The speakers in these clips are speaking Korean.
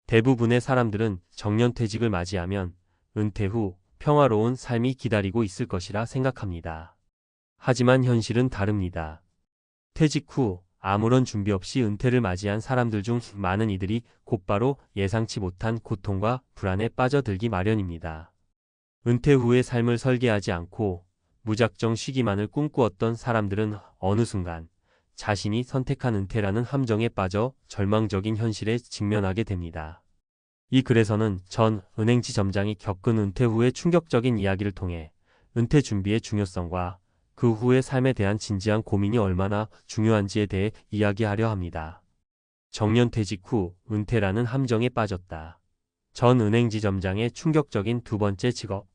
대부분의 사람들은 정년퇴직을 맞이하면 은퇴 후 평화로운 삶이 기다리고 있을 것이라 생각합니다. 하지만 현실은 다릅니다. 퇴직 후 아무런 준비 없이 은퇴를 맞이한 사람들 중 많은 이들이 곧바로 예상치 못한 고통과 불안에 빠져들기 마련입니다. 은퇴 후의 삶을 설계하지 않고 무작정 쉬기만을 꿈꾸었던 사람들은 어느 순간 자신이 선택한 은퇴라는 함정에 빠져 절망적인 현실에 직면하게 됩니다. 이 글에서는 전 은행지 점장이 겪은 은퇴 후의 충격적인 이야기를 통해 은퇴 준비의 중요성과 그 후의 삶에 대한 진지한 고민이 얼마나 중요한지에 대해 이야기하려 합니다. 정년퇴직 후 은퇴라는 함정에 빠졌다. 전 은행지 점장의 충격적인 두 번째 직업.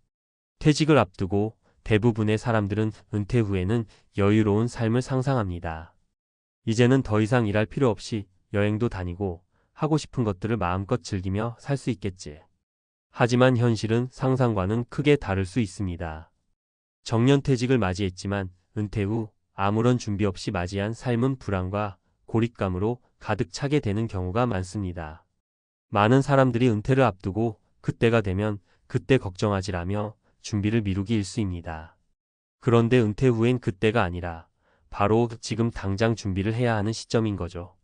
퇴직을 앞두고 대부분의 사람들은 은퇴 후에는 여유로운 삶을 상상합니다. 이제는 더 이상 일할 필요 없이 여행도 다니고 하고 싶은 것들을 마음껏 즐기며 살 수 있겠지. 하지만 현실은 상상과는 크게 다를 수 있습니다. 정년퇴직을 맞이했지만 은퇴 후 아무런 준비 없이 맞이한 삶은 불안과 고립감으로 가득 차게 되는 경우가 많습니다. 많은 사람들이 은퇴를 앞두고 그때가 되면 그때 걱정하지라며 준비를 미루기 일쑤입니다. 그런데 은퇴 후엔 그때가 아니라 바로 지금 당장 준비를 해야 하는 시점인 거죠.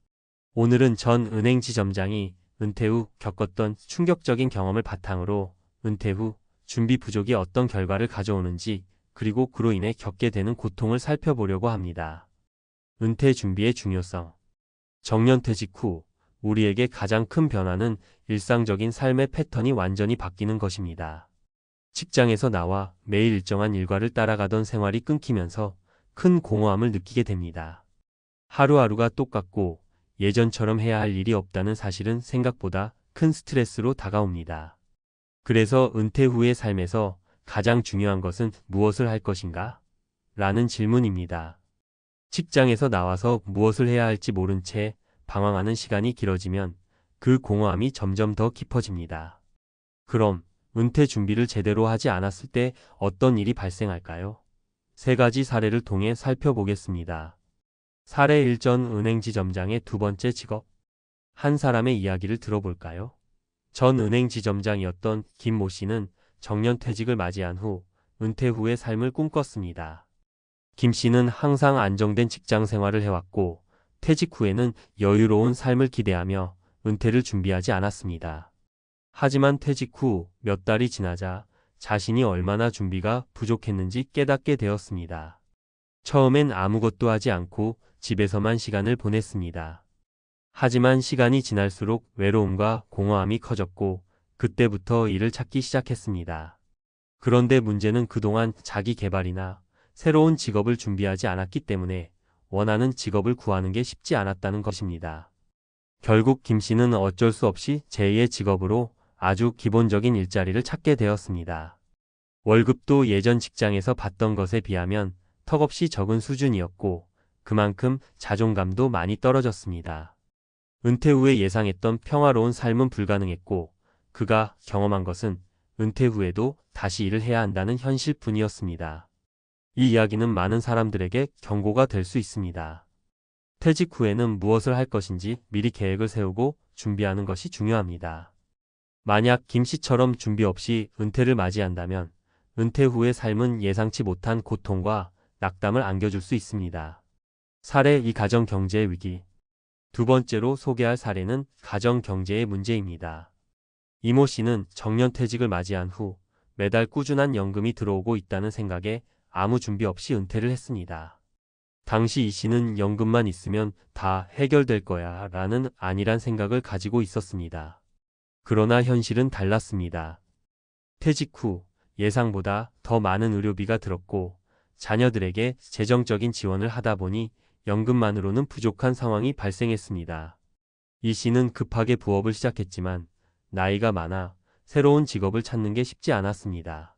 오늘은 전 은행지 점장이 은퇴 후 겪었던 충격적인 경험을 바탕으로 은퇴 후 준비 부족이 어떤 결과를 가져오는지 그리고 그로 인해 겪게 되는 고통을 살펴보려고 합니다. 은퇴 준비의 중요성. 정년퇴직 후 우리에게 가장 큰 변화는 일상적인 삶의 패턴이 완전히 바뀌는 것입니다. 직장에서 나와 매일 일정한 일과를 따라가던 생활이 끊기면서 큰 공허함을 느끼게 됩니다. 하루하루가 똑같고 예전처럼 해야 할 일이 없다는 사실은 생각보다 큰 스트레스로 다가옵니다. 그래서 은퇴 후의 삶에서 가장 중요한 것은 무엇을 할 것인가? 라는 질문입니다. 직장에서 나와서 무엇을 해야 할지 모른 채 방황하는 시간이 길어지면 그 공허함이 점점 더 깊어집니다. 그럼 은퇴 준비를 제대로 하지 않았을 때 어떤 일이 발생할까요? 세 가지 사례를 통해 살펴보겠습니다. 사례 1. 전 은행지 점장의 두 번째 직업. 한 사람의 이야기를 들어볼까요? 전 은행지 점장이었던 김모 씨는 정년퇴직을 맞이한 후 은퇴 후의 삶을 꿈꿨습니다. 김 씨는 항상 안정된 직장 생활을 해왔고 퇴직 후에는 여유로운 삶을 기대하며 은퇴를 준비하지 않았습니다. 하지만 퇴직 후 몇 달이 지나자 자신이 얼마나 준비가 부족했는지 깨닫게 되었습니다. 처음엔 아무것도 하지 않고 집에서만 시간을 보냈습니다. 하지만 시간이 지날수록 외로움과 공허함이 커졌고 그때부터 일을 찾기 시작했습니다. 그런데 문제는 그동안 자기 개발이나 새로운 직업을 준비하지 않았기 때문에 원하는 직업을 구하는 게 쉽지 않았다는 것입니다. 결국 김 씨는 어쩔 수 없이 제2의 직업으로 아주 기본적인 일자리를 찾게 되었습니다. 월급도 예전 직장에서 받던 것에 비하면 턱없이 적은 수준이었고 그만큼 자존감도 많이 떨어졌습니다. 은퇴 후에 예상했던 평화로운 삶은 불가능했고 그가 경험한 것은 은퇴 후에도 다시 일을 해야 한다는 현실뿐이었습니다. 이 이야기는 많은 사람들에게 경고가 될 수 있습니다. 퇴직 후에는 무엇을 할 것인지 미리 계획을 세우고 준비하는 것이 중요합니다. 만약 김 씨처럼 준비 없이 은퇴를 맞이한다면 은퇴 후의 삶은 예상치 못한 고통과 낙담을 안겨줄 수 있습니다. 사례 2. 가정 경제의 위기. 두 번째로 소개할 사례는 가정 경제의 문제입니다. 이모 씨는 정년퇴직을 맞이한 후 매달 꾸준한 연금이 들어오고 있다는 생각에 아무 준비 없이 은퇴를 했습니다. 당시 이 씨는 연금만 있으면 다 해결될 거야 라는 안일한 생각을 가지고 있었습니다. 그러나 현실은 달랐습니다. 퇴직 후 예상보다 더 많은 의료비가 들었고 자녀들에게 재정적인 지원을 하다 보니 연금만으로는 부족한 상황이 발생했습니다. 이 씨는 급하게 부업을 시작했지만 나이가 많아 새로운 직업을 찾는 게 쉽지 않았습니다.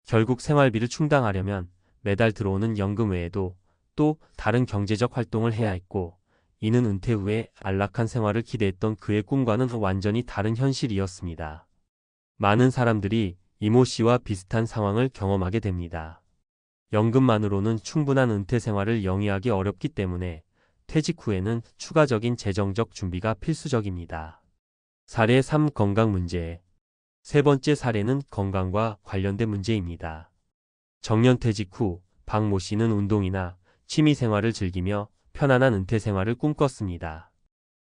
결국 생활비를 충당하려면 매달 들어오는 연금 외에도 또 다른 경제적 활동을 해야 했고 이는 은퇴 후에 안락한 생활을 기대했던 그의 꿈과는 완전히 다른 현실이었습니다. 많은 사람들이 이모 씨와 비슷한 상황을 경험하게 됩니다. 연금만으로는 충분한 은퇴 생활을 영위하기 어렵기 때문에 퇴직 후에는 추가적인 재정적 준비가 필수적입니다. 사례 3. 건강 문제. 세 번째 사례는 건강과 관련된 문제입니다. 정년퇴직 후 박모 씨는 운동이나 취미 생활을 즐기며 편안한 은퇴 생활을 꿈꿨습니다.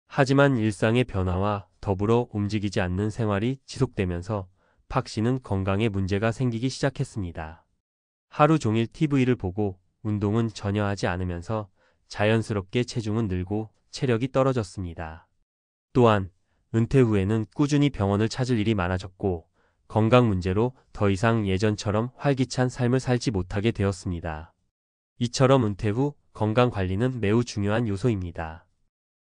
하지만 일상의 변화와 더불어 움직이지 않는 생활이 지속되면서 박 씨는 건강에 문제가 생기기 시작했습니다. 하루 종일 TV를 보고 운동은 전혀 하지 않으면서 자연스럽게 체중은 늘고 체력이 떨어졌습니다. 또한 은퇴 후에는 꾸준히 병원을 찾을 일이 많아졌고 건강 문제로 더 이상 예전처럼 활기찬 삶을 살지 못하게 되었습니다. 이처럼 은퇴 후 건강 관리는 매우 중요한 요소입니다.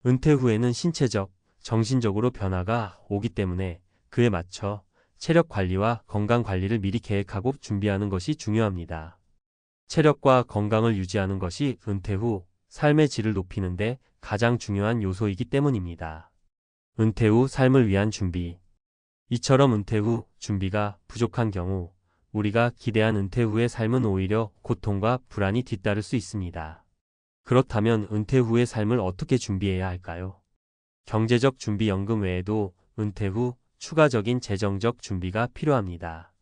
은퇴 후에는 신체적, 정신적으로 변화가 오기 때문에 그에 맞춰 체력 관리와 건강 관리를 미리 계획하고 준비하는 것이 중요합니다. 체력과 건강을 유지하는 것이 은퇴 후 삶의 질을 높이는 데 가장 중요한 요소이기 때문입니다. 은퇴 후 삶을 위한 준비. 이처럼 은퇴 후 준비가 부족한 경우 우리가 기대한 은퇴 후의 삶은 오히려 고통과 불안이 뒤따를 수 있습니다. 그렇다면 은퇴 후의 삶을 어떻게 준비해야 할까요? 경제적 준비 연금 외에도 은퇴 후 추가적인 재정적 준비가 필요합니다.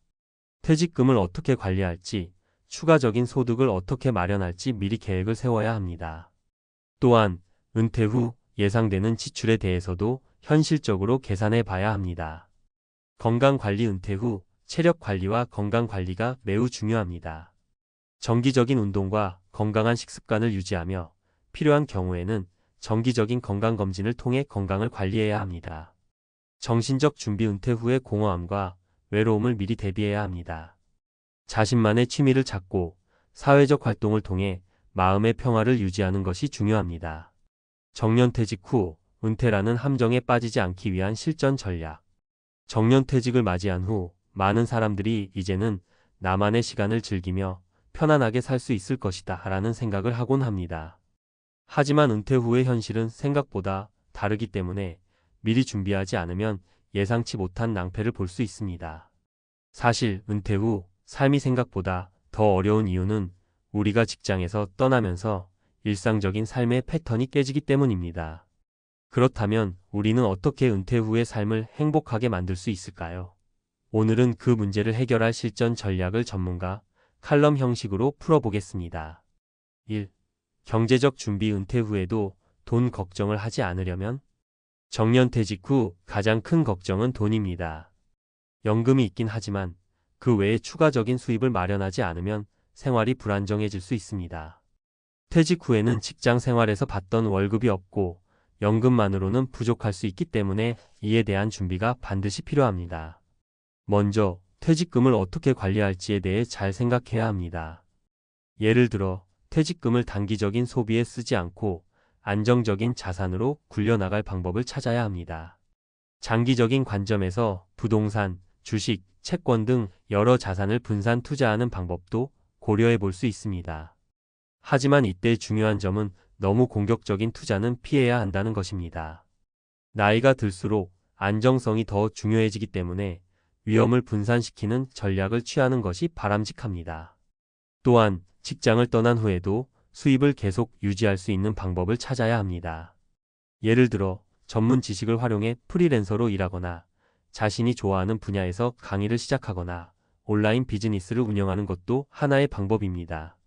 퇴직금을 어떻게 관리할지, 추가적인 소득을 어떻게 마련할지 미리 계획을 세워야 합니다. 또한 은퇴 후 예상되는 지출에 대해서도 현실적으로 계산해 봐야 합니다. 건강관리. 은퇴 후 체력 관리와 건강 관리가 매우 중요합니다. 정기적인 운동과 건강한 식습관을 유지하며 필요한 경우에는 정기적인 건강검진을 통해 건강을 관리해야 합니다. 정신적 준비. 은퇴 후의 공허함과 외로움을 미리 대비해야 합니다. 자신만의 취미를 찾고 사회적 활동을 통해 마음의 평화를 유지하는 것이 중요합니다. 정년퇴직 후 은퇴라는 함정에 빠지지 않기 위한 실전 전략. 정년퇴직을 맞이한 후 많은 사람들이 이제는 나만의 시간을 즐기며 편안하게 살 수 있을 것이다 라는 생각을 하곤 합니다. 하지만 은퇴 후의 현실은 생각보다 다르기 때문에 미리 준비하지 않으면 예상치 못한 낭패를 볼 수 있습니다. 사실 은퇴 후 삶이 생각보다 더 어려운 이유는 우리가 직장에서 떠나면서 일상적인 삶의 패턴이 깨지기 때문입니다. 그렇다면 우리는 어떻게 은퇴 후의 삶을 행복하게 만들 수 있을까요? 오늘은 그 문제를 해결할 실전 전략을 전문가 칼럼 형식으로 풀어보겠습니다. 1. 경제적 준비. 은퇴 후에도 돈 걱정을 하지 않으려면? 정년퇴직 후 가장 큰 걱정은 돈입니다. 연금이 있긴 하지만 그 외에 추가적인 수입을 마련하지 않으면 생활이 불안정해질 수 있습니다. 퇴직 후에는 직장 생활에서 받던 월급이 없고 연금만으로는 부족할 수 있기 때문에 이에 대한 준비가 반드시 필요합니다. 먼저 퇴직금을 어떻게 관리할지에 대해 잘 생각해야 합니다. 예를 들어 퇴직금을 단기적인 소비에 쓰지 않고 안정적인 자산으로 굴려나갈 방법을 찾아야 합니다. 장기적인 관점에서 부동산, 주식, 채권 등 여러 자산을 분산 투자하는 방법도 고려해 볼 수 있습니다. 하지만 이때 중요한 점은 너무 공격적인 투자는 피해야 한다는 것입니다. 나이가 들수록 안정성이 더 중요해지기 때문에 위험을 분산시키는 전략을 취하는 것이 바람직합니다. 또한 직장을 떠난 후에도 수입을 계속 유지할 수 있는 방법을 찾아야 합니다. 예를 들어 전문 지식을 활용해 프리랜서로 일하거나 자신이 좋아하는 분야에서 강의를 시작하거나 온라인 비즈니스를 운영하는 것도 하나의 방법입니다.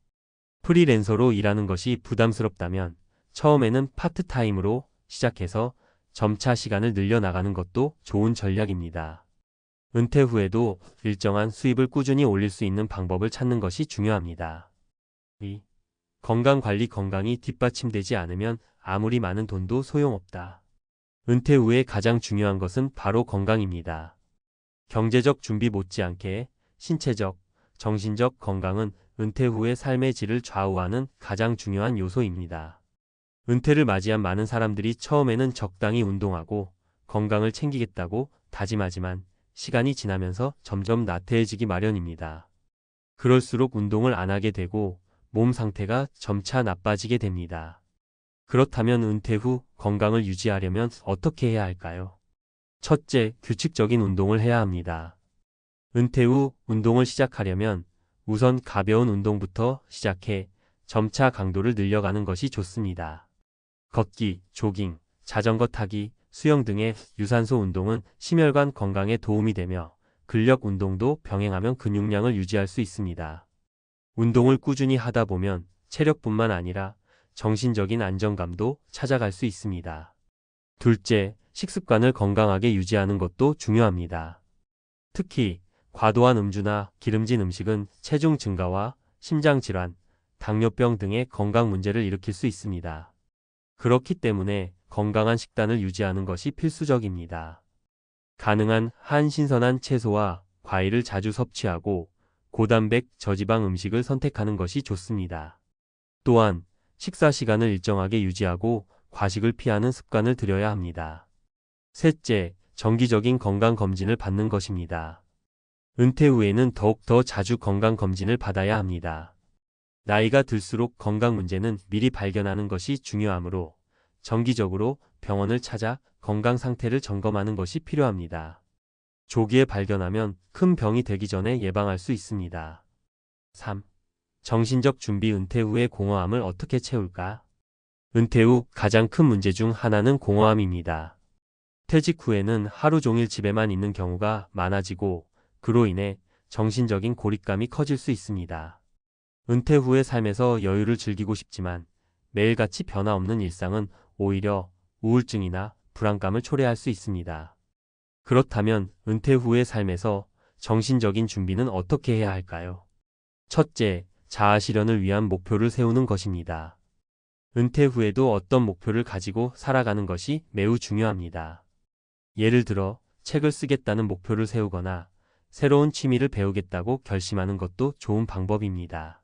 프리랜서로 일하는 것이 부담스럽다면 처음에는 파트타임으로 시작해서 점차 시간을 늘려나가는 것도 좋은 전략입니다. 은퇴 후에도 일정한 수입을 꾸준히 올릴 수 있는 방법을 찾는 것이 중요합니다. 2. 건강관리. 건강이 뒷받침되지 않으면 아무리 많은 돈도 소용없다. 은퇴 후에 가장 중요한 것은 바로 건강입니다. 경제적 준비 못지않게 신체적, 정신적 건강은 은퇴 후의 삶의 질을 좌우하는 가장 중요한 요소입니다. 은퇴를 맞이한 많은 사람들이 처음에는 적당히 운동하고 건강을 챙기겠다고 다짐하지만 시간이 지나면서 점점 나태해지기 마련입니다. 그럴수록 운동을 안 하게 되고 몸 상태가 점차 나빠지게 됩니다. 그렇다면 은퇴 후 건강을 유지하려면 어떻게 해야 할까요? 첫째, 규칙적인 운동을 해야 합니다. 은퇴 후 운동을 시작하려면 우선 가벼운 운동부터 시작해 점차 강도를 늘려가는 것이 좋습니다. 걷기, 조깅, 자전거 타기, 수영 등의 유산소 운동은 심혈관 건강에 도움이 되며 근력 운동도 병행하면 근육량을 유지할 수 있습니다. 운동을 꾸준히 하다 보면 체력뿐만 아니라 정신적인 안정감도 찾아갈 수 있습니다. 둘째, 식습관을 건강하게 유지하는 것도 중요합니다. 특히 과도한 음주나 기름진 음식은 체중 증가와 심장질환, 당뇨병 등의 건강 문제를 일으킬 수 있습니다. 그렇기 때문에 건강한 식단을 유지하는 것이 필수적입니다. 가능한 한 신선한 채소와 과일을 자주 섭취하고 고단백, 저지방 음식을 선택하는 것이 좋습니다. 또한 식사 시간을 일정하게 유지하고 과식을 피하는 습관을 들여야 합니다. 셋째, 정기적인 건강검진을 받는 것입니다. 은퇴 후에는 더욱 더 자주 건강검진을 받아야 합니다. 나이가 들수록 건강 문제는 미리 발견하는 것이 중요하므로 정기적으로 병원을 찾아 건강 상태를 점검하는 것이 필요합니다. 조기에 발견하면 큰 병이 되기 전에 예방할 수 있습니다. 3. 정신적 준비. 은퇴 후의 공허함을 어떻게 채울까? 은퇴 후 가장 큰 문제 중 하나는 공허함입니다. 퇴직 후에는 하루 종일 집에만 있는 경우가 많아지고 그로 인해 정신적인 고립감이 커질 수 있습니다. 은퇴 후의 삶에서 여유를 즐기고 싶지만 매일같이 변화 없는 일상은 오히려 우울증이나 불안감을 초래할 수 있습니다. 그렇다면 은퇴 후의 삶에서 정신적인 준비는 어떻게 해야 할까요? 첫째, 자아 실현을 위한 목표를 세우는 것입니다. 은퇴 후에도 어떤 목표를 가지고 살아가는 것이 매우 중요합니다. 예를 들어 책을 쓰겠다는 목표를 세우거나 새로운 취미를 배우겠다고 결심하는 것도 좋은 방법입니다.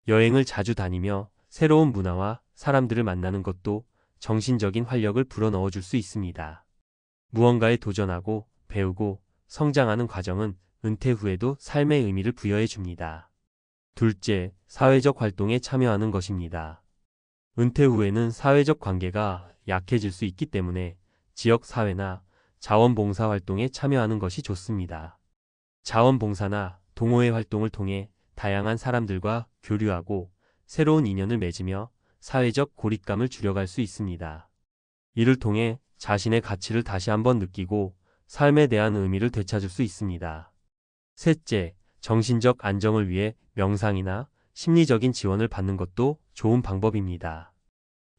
여행을 자주 다니며 새로운 문화와 사람들을 만나는 것도 정신적인 활력을 불어넣어 줄 수 있습니다. 무언가에 도전하고 배우고 성장하는 과정은 은퇴 후에도 삶의 의미를 부여해 줍니다. 둘째, 사회적 활동에 참여하는 것입니다. 은퇴 후에는 사회적 관계가 약해질 수 있기 때문에 지역 사회나 자원봉사 활동에 참여하는 것이 좋습니다. 자원봉사나 동호회 활동을 통해 다양한 사람들과 교류하고 새로운 인연을 맺으며 사회적 고립감을 줄여갈 수 있습니다. 이를 통해 자신의 가치를 다시 한번 느끼고 삶에 대한 의미를 되찾을 수 있습니다. 셋째, 정신적 안정을 위해 명상이나 심리적인 지원을 받는 것도 좋은 방법입니다.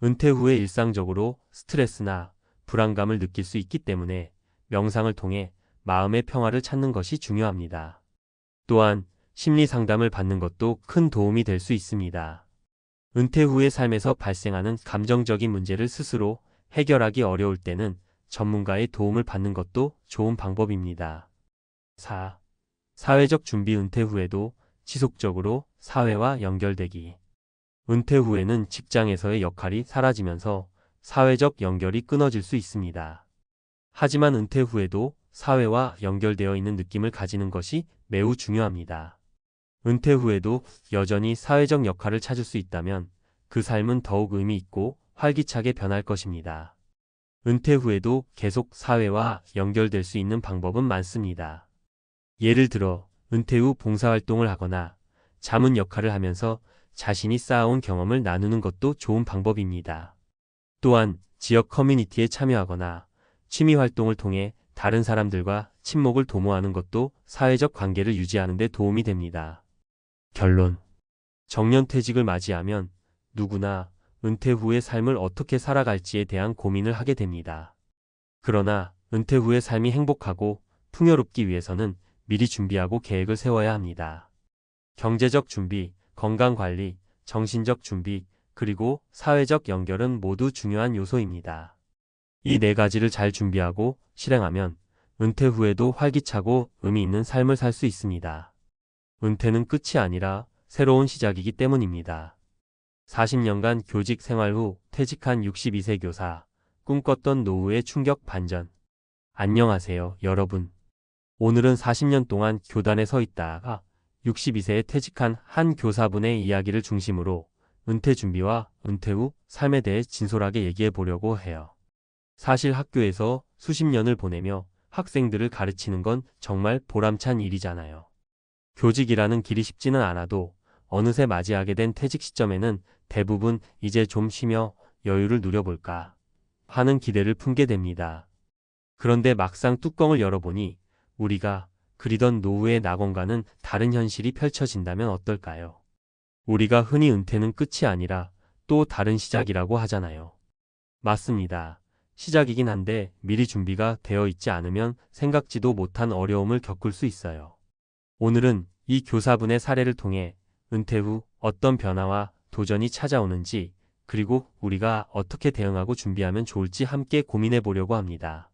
은퇴 후에 일상적으로 스트레스나 불안감을 느낄 수 있기 때문에 명상을 통해 마음의 평화를 찾는 것이 중요합니다. 또한 심리 상담을 받는 것도 큰 도움이 될 수 있습니다. 은퇴 후의 삶에서 발생하는 감정적인 문제를 스스로 해결하기 어려울 때는 전문가의 도움을 받는 것도 좋은 방법입니다. 4. 사회적 준비. 은퇴 후에도 지속적으로 사회와 연결되기. 은퇴 후에는 직장에서의 역할이 사라지면서 사회적 연결이 끊어질 수 있습니다. 하지만 은퇴 후에도 사회와 연결되어 있는 느낌을 가지는 것이 매우 중요합니다. 은퇴 후에도 여전히 사회적 역할을 찾을 수 있다면 그 삶은 더욱 의미 있고 활기차게 변할 것입니다. 은퇴 후에도 계속 사회와 연결될 수 있는 방법은 많습니다. 예를 들어 은퇴 후 봉사활동을 하거나 자문 역할을 하면서 자신이 쌓아온 경험을 나누는 것도 좋은 방법입니다. 또한 지역 커뮤니티에 참여하거나 취미 활동을 통해 다른 사람들과 친목을 도모하는 것도 사회적 관계를 유지하는 데 도움이 됩니다. 결론. 정년퇴직을 맞이하면 누구나 은퇴 후의 삶을 어떻게 살아갈지에 대한 고민을 하게 됩니다. 그러나 은퇴 후의 삶이 행복하고 풍요롭기 위해서는 미리 준비하고 계획을 세워야 합니다. 경제적 준비, 건강관리, 정신적 준비, 그리고 사회적 연결은 모두 중요한 요소입니다. 이 네 가지를 잘 준비하고 실행하면 은퇴 후에도 활기차고 의미 있는 삶을 살 수 있습니다. 은퇴는 끝이 아니라 새로운 시작이기 때문입니다. 40년간 교직 생활 후 퇴직한 62세 교사, 꿈꿨던 노후의 충격 반전. 안녕하세요, 여러분. 오늘은 40년 동안 교단에 서 있다가 62세에 퇴직한 한 교사분의 이야기를 중심으로 은퇴 준비와 은퇴 후 삶에 대해 진솔하게 얘기해 보려고 해요. 사실 학교에서 수십 년을 보내며 학생들을 가르치는 건 정말 보람찬 일이잖아요. 교직이라는 길이 쉽지는 않아도 어느새 맞이하게 된 퇴직 시점에는 대부분 이제 좀 쉬며 여유를 누려볼까 하는 기대를 품게 됩니다. 그런데 막상 뚜껑을 열어보니 우리가 그리던 노후의 낙원과는 다른 현실이 펼쳐진다면 어떨까요? 우리가 흔히 은퇴는 끝이 아니라 또 다른 시작이라고 하잖아요. 맞습니다. 시작이긴 한데 미리 준비가 되어 있지 않으면 생각지도 못한 어려움을 겪을 수 있어요. 오늘은 이 교사분의 사례를 통해 은퇴 후 어떤 변화와 도전이 찾아오는지, 그리고 우리가 어떻게 대응하고 준비하면 좋을지 함께 고민해 보려고 합니다.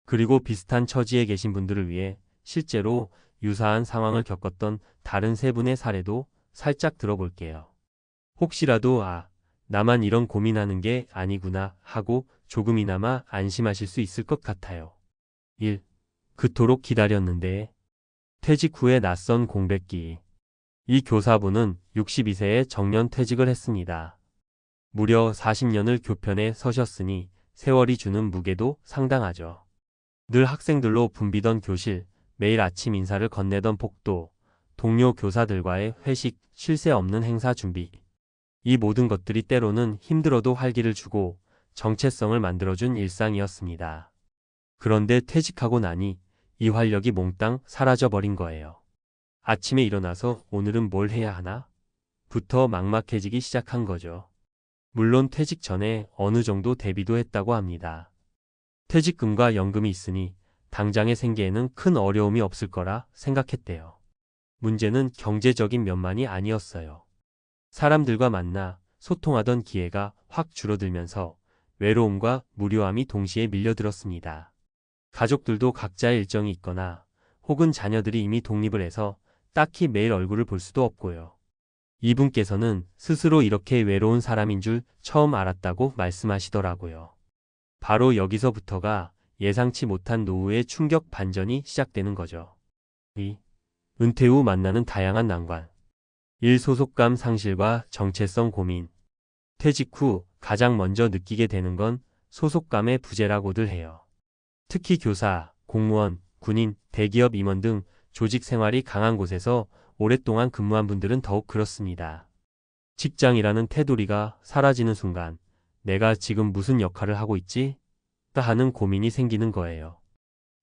그리고 비슷한 처지에 계신 분들을 위해 실제로 유사한 상황을 겪었던 다른 세 분의 사례도 살짝 들어볼게요. 혹시라도 나만 이런 고민하는 게 아니구나 하고 조금이나마 안심하실 수 있을 것 같아요. 1. 그토록 기다렸는데. 퇴직 후의 낯선 공백기. 이 교사분은 62세에 정년 퇴직을 했습니다. 무려 40년을 교편에 서셨으니 세월이 주는 무게도 상당하죠. 늘 학생들로 붐비던 교실, 매일 아침 인사를 건네던 복도, 동료 교사들과의 회식, 쉴 새 없는 행사 준비. 이 모든 것들이 때로는 힘들어도 활기를 주고 정체성을 만들어준 일상이었습니다. 그런데 퇴직하고 나니 이 활력이 몽땅 사라져버린 거예요. 아침에 일어나서 오늘은 뭘 해야 하나? 부터 막막해지기 시작한 거죠. 물론 퇴직 전에 어느 정도 대비도 했다고 합니다. 퇴직금과 연금이 있으니 당장의 생계에는 큰 어려움이 없을 거라 생각했대요. 문제는 경제적인 면만이 아니었어요. 사람들과 만나 소통하던 기회가 확 줄어들면서 외로움과 무료함이 동시에 밀려들었습니다. 가족들도 각자의 일정이 있거나 혹은 자녀들이 이미 독립을 해서 딱히 매일 얼굴을 볼 수도 없고요. 이분께서는 스스로 이렇게 외로운 사람인 줄 처음 알았다고 말씀하시더라고요. 바로 여기서부터가 예상치 못한 노후의 충격 반전이 시작되는 거죠. 2. 은퇴 후 만나는 다양한 난관. 1. 소속감 상실과 정체성 고민. 퇴직 후 가장 먼저 느끼게 되는 건 소속감의 부재라고들 해요. 특히 교사, 공무원, 군인, 대기업 임원 등 조직 생활이 강한 곳에서 오랫동안 근무한 분들은 더욱 그렇습니다. 직장이라는 테두리가 사라지는 순간 내가 지금 무슨 역할을 하고 있지? 하는 고민이 생기는 거예요.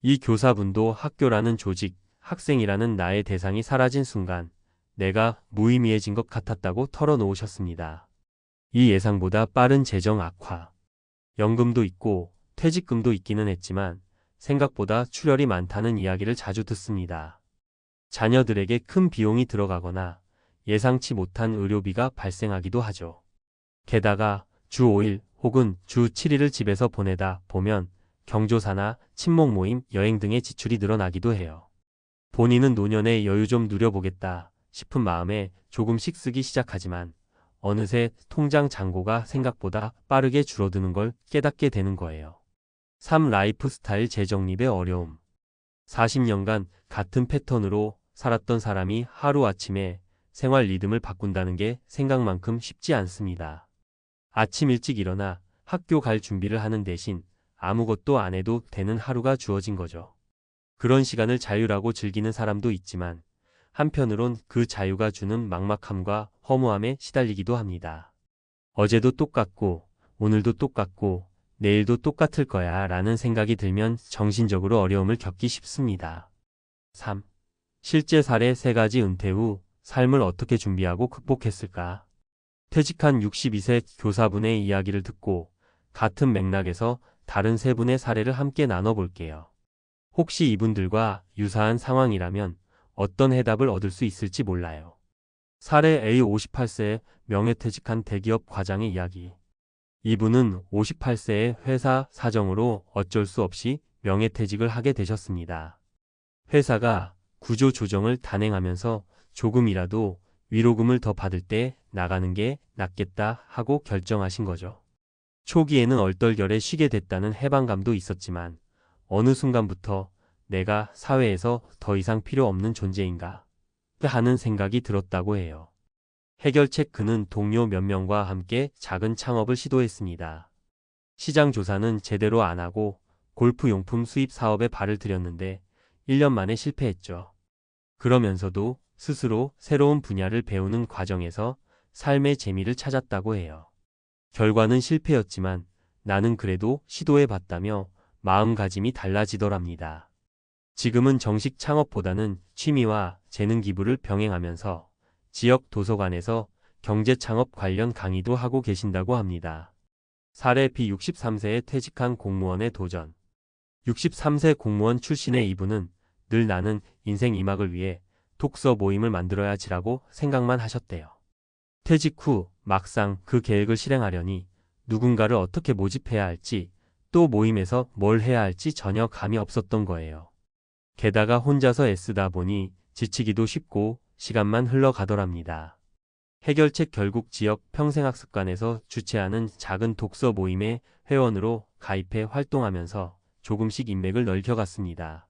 이 교사분도 학교라는 조직, 학생이라는 나의 대상이 사라진 순간 내가 무의미해진 것 같았다고 털어놓으셨습니다. 이 예상보다 빠른 재정 악화. 연금도 있고 퇴직금도 있기는 했지만 생각보다 출혈이 많다는 이야기를 자주 듣습니다. 자녀들에게 큰 비용이 들어가거나 예상치 못한 의료비가 발생하기도 하죠. 게다가 주 5일 혹은 주 7일을 집에서 보내다 보면 경조사나 친목 모임, 여행 등의 지출이 늘어나기도 해요. 본인은 노년에 여유 좀 누려보겠다 싶은 마음에 조금씩 쓰기 시작하지만 어느새 통장 잔고가 생각보다 빠르게 줄어드는 걸 깨닫게 되는 거예요. 3. 라이프 스타일 재정립의 어려움. 40년간 같은 패턴으로 살았던 사람이 하루아침에 생활 리듬을 바꾼다는 게 생각만큼 쉽지 않습니다. 아침 일찍 일어나 학교 갈 준비를 하는 대신 아무것도 안 해도 되는 하루가 주어진 거죠. 그런 시간을 자유라고 즐기는 사람도 있지만 한편으론 그 자유가 주는 막막함과 허무함에 시달리기도 합니다. 어제도 똑같고 오늘도 똑같고 내일도 똑같을 거야 라는 생각이 들면 정신적으로 어려움을 겪기 쉽습니다. 3. 실제 사례 3가지. 은퇴 후 삶을 어떻게 준비하고 극복했을까? 퇴직한 62세 교사분의 이야기를 듣고 같은 맥락에서 다른 3분의 사례를 함께 나눠볼게요. 혹시 이분들과 유사한 상황이라면 어떤 해답을 얻을 수 있을지 몰라요. 사례 A. 58세에 명예퇴직한 대기업 과장의 이야기. 이분은 58세에 회사 사정으로 어쩔 수 없이 명예퇴직을 하게 되셨습니다. 회사가 구조 조정을 단행하면서 조금이라도 위로금을 더 받을 때 나가는 게 낫겠다 하고 결정하신 거죠. 초기에는 얼떨결에 쉬게 됐다는 해방감도 있었지만 어느 순간부터 내가 사회에서 더 이상 필요 없는 존재인가 하는 생각이 들었다고 해요. 해결책 그는 동료 몇 명과 함께 작은 창업을 시도했습니다. 시장 조사는 제대로 안 하고 골프 용품 수입 사업에 발을 들였는데 1년 만에 실패했죠. 그러면서도 스스로 새로운 분야를 배우는 과정에서 삶의 재미를 찾았다고 해요. 결과는 실패였지만 나는 그래도 시도해봤다며 마음가짐이 달라지더랍니다. 지금은 정식 창업보다는 취미와 재능 기부를 병행하면서 지역 도서관에서 경제 창업 관련 강의도 하고 계신다고 합니다. 사례 B63세에 퇴직한 공무원의 도전. 63세 공무원 출신의 이분은 늘 나는 인생 이막을 위해 독서 모임을 만들어야지라고 생각만 하셨대요. 퇴직 후 막상 그 계획을 실행하려니 누군가를 어떻게 모집해야 할지 또 모임에서 뭘 해야 할지 전혀 감이 없었던 거예요. 게다가 혼자서 애쓰다 보니 지치기도 쉽고 시간만 흘러가더랍니다. 해결책 결국 지역 평생학습관에서 주최하는 작은 독서 모임의 회원으로 가입해 활동하면서 조금씩 인맥을 넓혀갔습니다.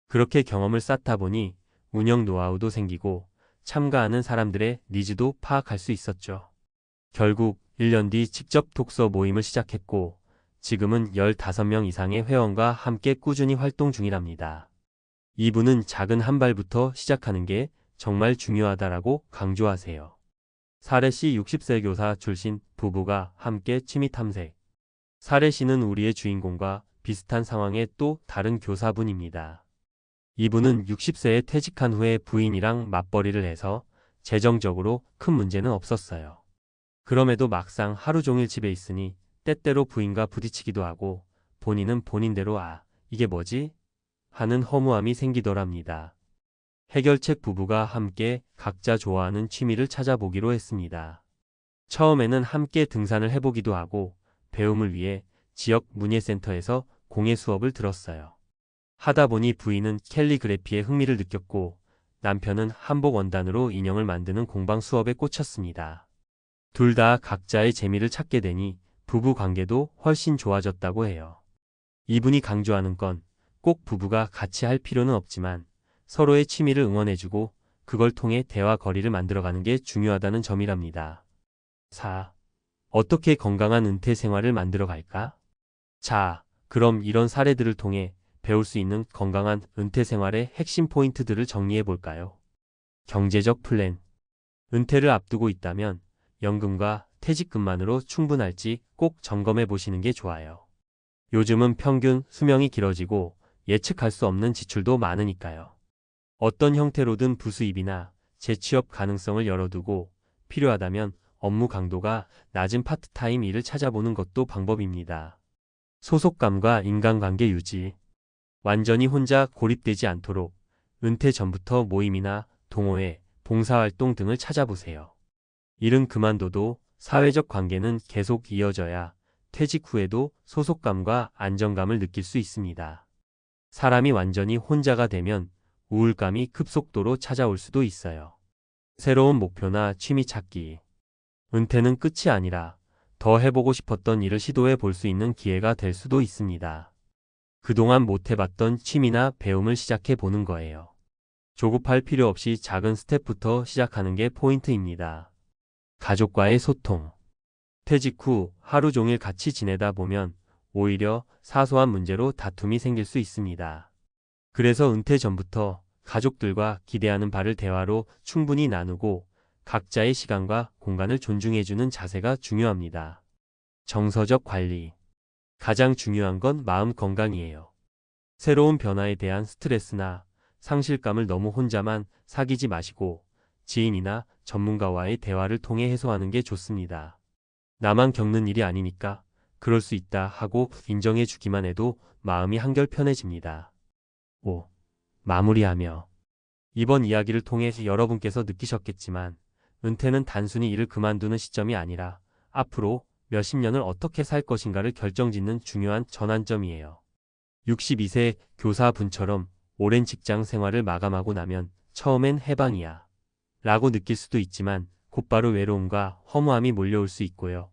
그렇게 경험을 쌓다 보니 운영 노하우도 생기고 참가하는 사람들의 니즈도 파악할 수 있었죠. 결국 1년 뒤 직접 독서 모임을 시작했고 지금은 15명 이상의 회원과 함께 꾸준히 활동 중이랍니다. 이분은 작은 한 발부터 시작하는 게 정말 중요하다라고 강조하세요. 사례 씨 60세 교사 출신 부부가 함께 취미 탐색. 사례 씨는 우리의 주인공과 비슷한 상황의 또 다른 교사분입니다. 이분은 60세에 퇴직한 후에 부인이랑 맞벌이를 해서 재정적으로 큰 문제는 없었어요. 그럼에도 막상 하루 종일 집에 있으니 때때로 부인과 부딪히기도 하고 본인은 본인대로 이게 뭐지? 하는 허무함이 생기더랍니다. 해결책 부부가 함께 각자 좋아하는 취미를 찾아보기로 했습니다. 처음에는 함께 등산을 해보기도 하고 배움을 위해 지역 문예센터에서 공예 수업을 들었어요. 하다 보니 부인은 캘리그래피에 흥미를 느꼈고 남편은 한복 원단으로 인형을 만드는 공방 수업에 꽂혔습니다. 둘 다 각자의 재미를 찾게 되니 부부 관계도 훨씬 좋아졌다고 해요. 이분이 강조하는 건 꼭 부부가 같이 할 필요는 없지만 서로의 취미를 응원해주고 그걸 통해 대화 거리를 만들어가는 게 중요하다는 점이랍니다. 4. 어떻게 건강한 은퇴 생활을 만들어갈까? 자, 그럼 이런 사례들을 통해 배울 수 있는 건강한 은퇴 생활의 핵심 포인트들을 정리해 볼까요? 경제적 플랜. 은퇴를 앞두고 있다면 연금과 퇴직금만으로 충분할지 꼭 점검해 보시는 게 좋아요. 요즘은 평균 수명이 길어지고 예측할 수 없는 지출도 많으니까요. 어떤 형태로든 부수입이나 재취업 가능성을 열어두고 필요하다면 업무 강도가 낮은 파트타임 일을 찾아보는 것도 방법입니다. 소속감과 인간관계 유지. 완전히 혼자 고립되지 않도록 은퇴 전부터 모임이나 동호회, 봉사활동 등을 찾아보세요. 일은 그만둬도 사회적 관계는 계속 이어져야 퇴직 후에도 소속감과 안정감을 느낄 수 있습니다. 사람이 완전히 혼자가 되면 우울감이 급속도로 찾아올 수도 있어요. 새로운 목표나 취미 찾기. 은퇴는 끝이 아니라 더 해보고 싶었던 일을 시도해 볼 수 있는 기회가 될 수도 있습니다. 그동안 못 해봤던 취미나 배움을 시작해 보는 거예요. 조급할 필요 없이 작은 스텝부터 시작하는 게 포인트입니다. 가족과의 소통. 퇴직 후 하루 종일 같이 지내다 보면 오히려 사소한 문제로 다툼이 생길 수 있습니다. 그래서 은퇴 전부터 가족들과 기대하는 바를 대화로 충분히 나누고 각자의 시간과 공간을 존중해주는 자세가 중요합니다. 정서적 관리. 가장 중요한 건 마음 건강이에요. 새로운 변화에 대한 스트레스나 상실감을 너무 혼자만 사귀지 마시고 지인이나 전문가와의 대화를 통해 해소하는 게 좋습니다. 나만 겪는 일이 아니니까 그럴 수 있다 하고 인정해 주기만 해도 마음이 한결 편해집니다. 5. 마무리하며. 이번 이야기를 통해 여러분께서 느끼셨겠지만 은퇴는 단순히 일을 그만두는 시점이 아니라 앞으로 몇십 년을 어떻게 살 것인가를 결정짓는 중요한 전환점이에요. 62세 교사분처럼 오랜 직장 생활을 마감하고 나면 처음엔 해방이야 라고 느낄 수도 있지만 곧바로 외로움과 허무함이 몰려올 수 있고요.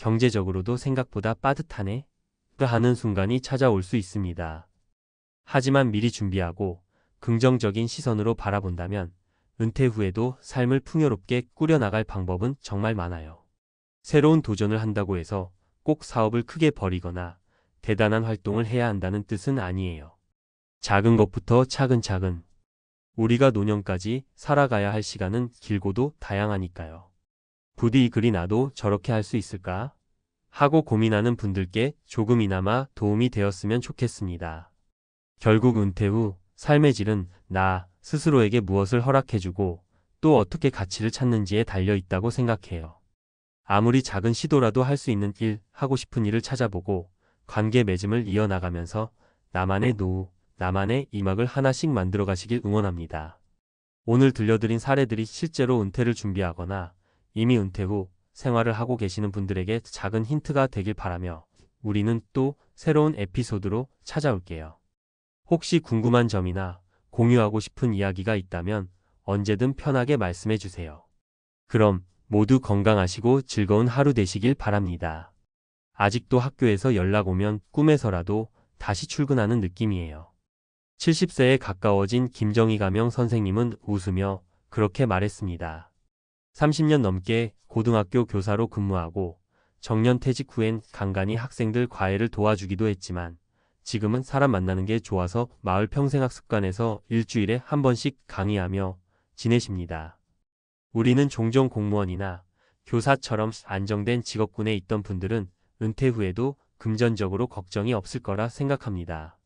경제적으로도 생각보다 빠듯하네? 하는 순간이 찾아올 수 있습니다. 하지만 미리 준비하고 긍정적인 시선으로 바라본다면 은퇴 후에도 삶을 풍요롭게 꾸려나갈 방법은 정말 많아요. 새로운 도전을 한다고 해서 꼭 사업을 크게 벌이거나 대단한 활동을 해야 한다는 뜻은 아니에요. 작은 것부터 차근차근. 우리가 노년까지 살아가야 할 시간은 길고도 다양하니까요. 부디 이 글이 나도 저렇게 할 수 있을까? 하고 고민하는 분들께 조금이나마 도움이 되었으면 좋겠습니다. 결국 은퇴 후 삶의 질은 나 스스로에게 무엇을 허락해주고 또 어떻게 가치를 찾는지에 달려 있다고 생각해요. 아무리 작은 시도라도 할 수 있는 일, 하고 싶은 일을 찾아보고 관계 맺음을 이어나가면서 나만의 노후, 나만의 이막을 하나씩 만들어 가시길 응원합니다. 오늘 들려드린 사례들이 실제로 은퇴를 준비하거나 이미 은퇴 후 생활을 하고 계시는 분들에게 작은 힌트가 되길 바라며 우리는 또 새로운 에피소드로 찾아올게요. 혹시 궁금한 점이나 공유하고 싶은 이야기가 있다면 언제든 편하게 말씀해 주세요. 그럼 모두 건강하시고 즐거운 하루 되시길 바랍니다. 아직도 학교에서 연락 오면 꿈에서라도 다시 출근하는 느낌이에요. 70세에 가까워진 김정희 가명 선생님은 웃으며 그렇게 말했습니다. 30년 넘게 고등학교 교사로 근무하고 정년퇴직 후엔 간간히 학생들 과외를 도와주기도 했지만 지금은 사람 만나는 게 좋아서 마을 평생학습관에서 일주일에 한 번씩 강의하며 지내십니다. 우리는 종종 공무원이나 교사처럼 안정된 직업군에 있던 분들은 은퇴 후에도 금전적으로 걱정이 없을 거라 생각합니다.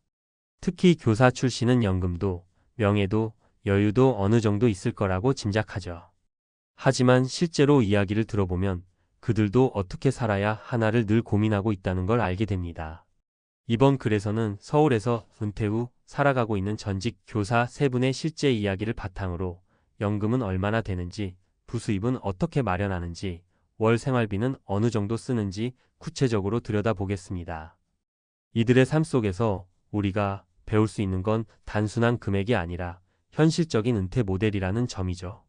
특히 교사 출신은 연금도, 명예도, 여유도 어느 정도 있을 거라고 짐작하죠. 하지만 실제로 이야기를 들어보면 그들도 어떻게 살아야 하나를 늘 고민하고 있다는 걸 알게 됩니다. 이번 글에서는 서울에서 은퇴 후 살아가고 있는 전직 교사 3분의 실제 이야기를 바탕으로 연금은 얼마나 되는지, 부수입은 어떻게 마련하는지, 월 생활비는 어느 정도 쓰는지 구체적으로 들여다보겠습니다. 이들의 삶 속에서 우리가 배울 수 있는 건 단순한 금액이 아니라 현실적인 은퇴 모델이라는 점이죠.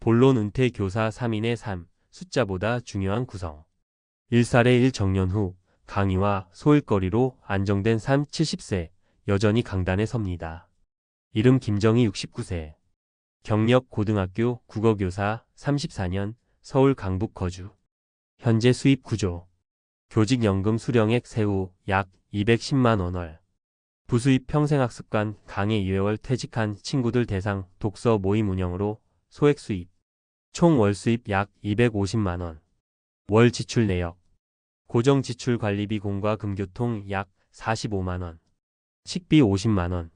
본론 은퇴 교사 3인의 삶, 숫자보다 중요한 구성. 1살의 1 정년 후 강의와 소일거리로 안정된 삶 70세, 여전히 강단에 섭니다. 이름 김정희 69세. 경력 고등학교 국어교사 34년, 서울 강북 거주. 현재 수입 구조. 교직연금 수령액 세후 약 210만 원 월. 부수입 평생학습관 강의 2회월 퇴직한 친구들 대상 독서 모임 운영으로 소액 수입. 총 월 수입 약 250만 원. 월 지출 내역. 고정 지출 관리비 공과 금교통 약 45만 원. 식비 50만 원.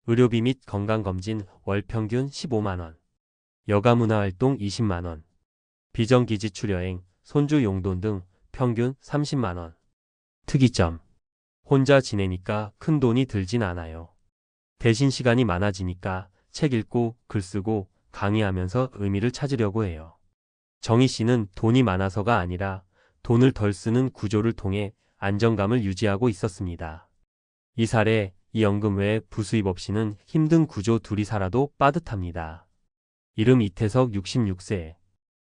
의료비 및 건강검진 월 평균 15만 원. 여가문화활동 20만 원. 비정기지출 여행, 손주 용돈 등 평균 30만 원. 특이점. 혼자 지내니까 큰 돈이 들진 않아요. 대신 시간이 많아지니까 책 읽고 글 쓰고 강의하면서 의미를 찾으려고 해요. 정희 씨는 돈이 많아서가 아니라 돈을 덜 쓰는 구조를 통해 안정감을 유지하고 있었습니다. 이 사례, 이 연금 외에 부수입 없이는 힘든 구조 둘이 살아도 빠듯합니다. 이름 이태석 66세.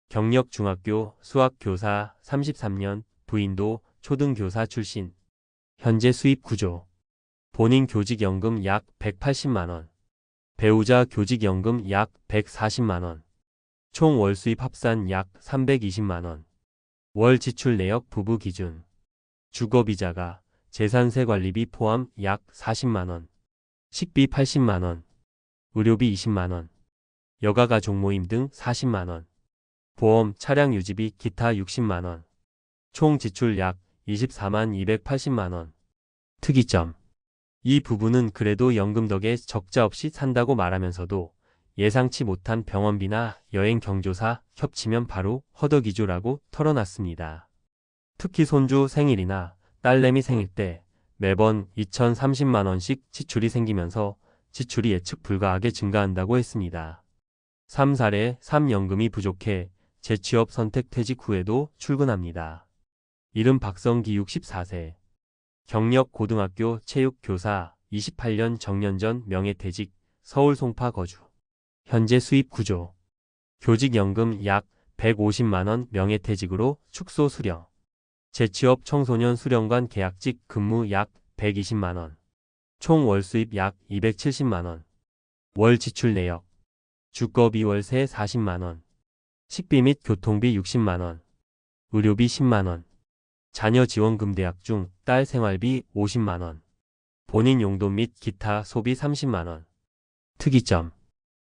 경력 중학교 수학교사 33년, 부인도 초등교사 출신. 현재 수입 구조. 본인 교직연금 약 180만 원. 배우자 교직연금 약 140만 원. 총 월 수입 합산 약 320만 원. 월 지출 내역 부부 기준. 주거비자가 재산세 관리비 포함 약 40만 원. 식비 80만 원. 의료비 20만 원. 여가 가족 모임 등 40만 원. 보험, 차량 유지비, 기타 60만 원. 총 지출 약 24만 280만 원. 특이점. 이 부부는 그래도 연금 덕에 적자 없이 산다고 말하면서도 예상치 못한 병원비나 여행 경조사 겹치면 바로 허덕이죠라고 털어놨습니다. 특히 손주 생일이나 딸내미 생일 때 매번 2,030만 원씩 지출이 생기면서 지출이 예측 불가하게 증가한다고 했습니다. 3살에 3연금이 부족해 재취업 선택 퇴직 후에도 출근합니다. 이름 박성기 64세. 경력 고등학교 체육교사 28년 정년전 명예퇴직 서울 송파 거주. 현재 수입 구조. 교직연금 약 150만 원 명예퇴직으로 축소 수령. 재취업 청소년 수령관 계약직 근무 약 120만 원. 총 월 수입 약 270만 원. 월 지출 내역. 주거비 월세 40만 원. 식비 및 교통비 60만 원. 의료비 10만 원. 자녀 지원금 대학 중 딸 생활비 50만 원. 본인 용돈 및 기타 소비 30만 원. 특이점.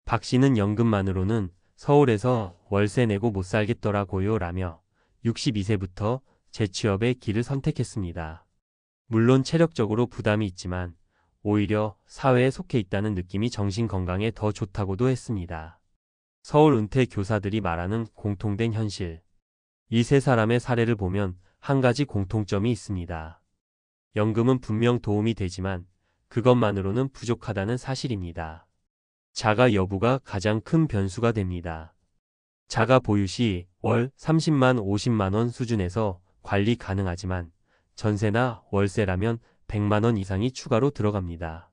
박 씨는 연금만으로는 서울에서 월세 내고 못 살겠더라고요 라며 62세부터 재취업의 길을 선택했습니다. 물론 체력적으로 부담이 있지만 오히려 사회에 속해 있다는 느낌이 정신 건강에 더 좋다고도 했습니다. 서울 은퇴 교사들이 말하는 공통된 현실. 이 세 사람의 사례를 보면 한 가지 공통점이 있습니다. 연금은 분명 도움이 되지만 그것만으로는 부족하다는 사실입니다. 자가 여부가 가장 큰 변수가 됩니다. 자가 보유 시 월 30만 50만 원 수준에서 관리 가능하지만 전세나 월세라면 100만 원 이상이 추가로 들어갑니다.